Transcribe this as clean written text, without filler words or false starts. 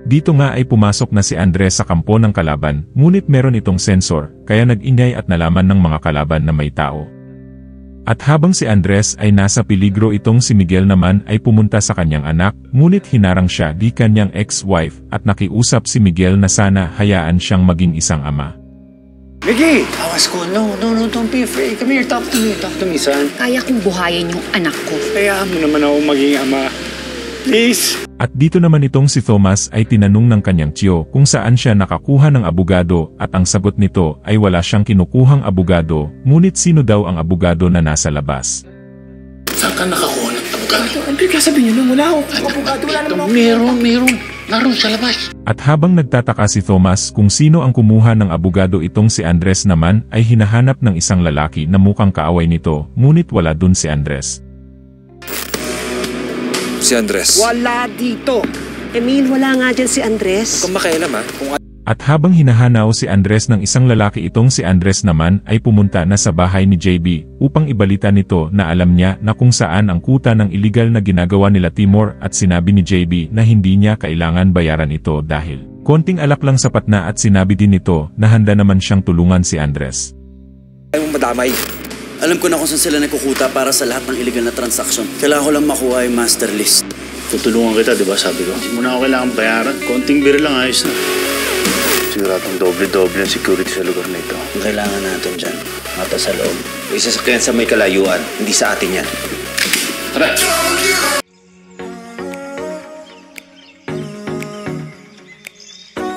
Dito nga ay pumasok na si Andres sa kampo ng kalaban, ngunit meron itong sensor, kaya nag-ingay at nalaman ng mga kalaban na may tao. At habang si Andres ay nasa peligro, itong si Miguel naman ay pumunta sa kanyang anak, ngunit hinarang siya di kanyang ex-wife at nakiusap si Miguel na sana hayaan siyang maging isang ama. Mickey! Awas ko, no, don't be afraid. Come here, talk to me, son. Kaya kong buhayin yung anak ko. Hayaan mo naman ako maging ama. Please! At dito naman itong si Thomas ay tinanong ng kanyang tiyo kung saan siya nakakuha ng abogado at ang sagot nito ay wala siyang kinukuhang abogado, ngunit sino daw ang abogado na nasa labas. Saan ka nakakuha ng abogado? Ano ka sabihin nyo? Wala akong abogado. Wala naman ako. Meron. Naroon sa labas. At habang nagtataka si Thomas kung sino ang kumuha ng abogado, itong si Andres naman ay hinahanap ng isang lalaki na mukhang kaaway nito, ngunit wala dun si Andres. Si Andres. Wala dito. Emil, wala nga dyan si Andres. Kung makailam ha. At habang hinahanaw si Andres ng isang lalaki, itong si Andres naman ay pumunta na sa bahay ni JB upang ibalita nito na alam niya na kung saan ang kuta ng iligal na ginagawa nila Timor, at sinabi ni JB na hindi niya kailangan bayaran ito dahil konting alak lang sapat na, at sinabi din nito na handa naman siyang tulungan si Andres. Ayaw mong madamay. Alam ko na kung saan sila nagkukuta para sa lahat ng illegal na transaksyon. Kailangan ko lang makuha yung master list. Tutulungan kita, di ba sabi ko? Hindi mo na ako kailangan bayaran. Konting beer lang, ayos na. Siguradong doble-doble ang security sa lugar na ito. Ang kailangan natin dyan, mata sa loob. Isa sa sa may kalayuan, hindi sa atin yan. Tara!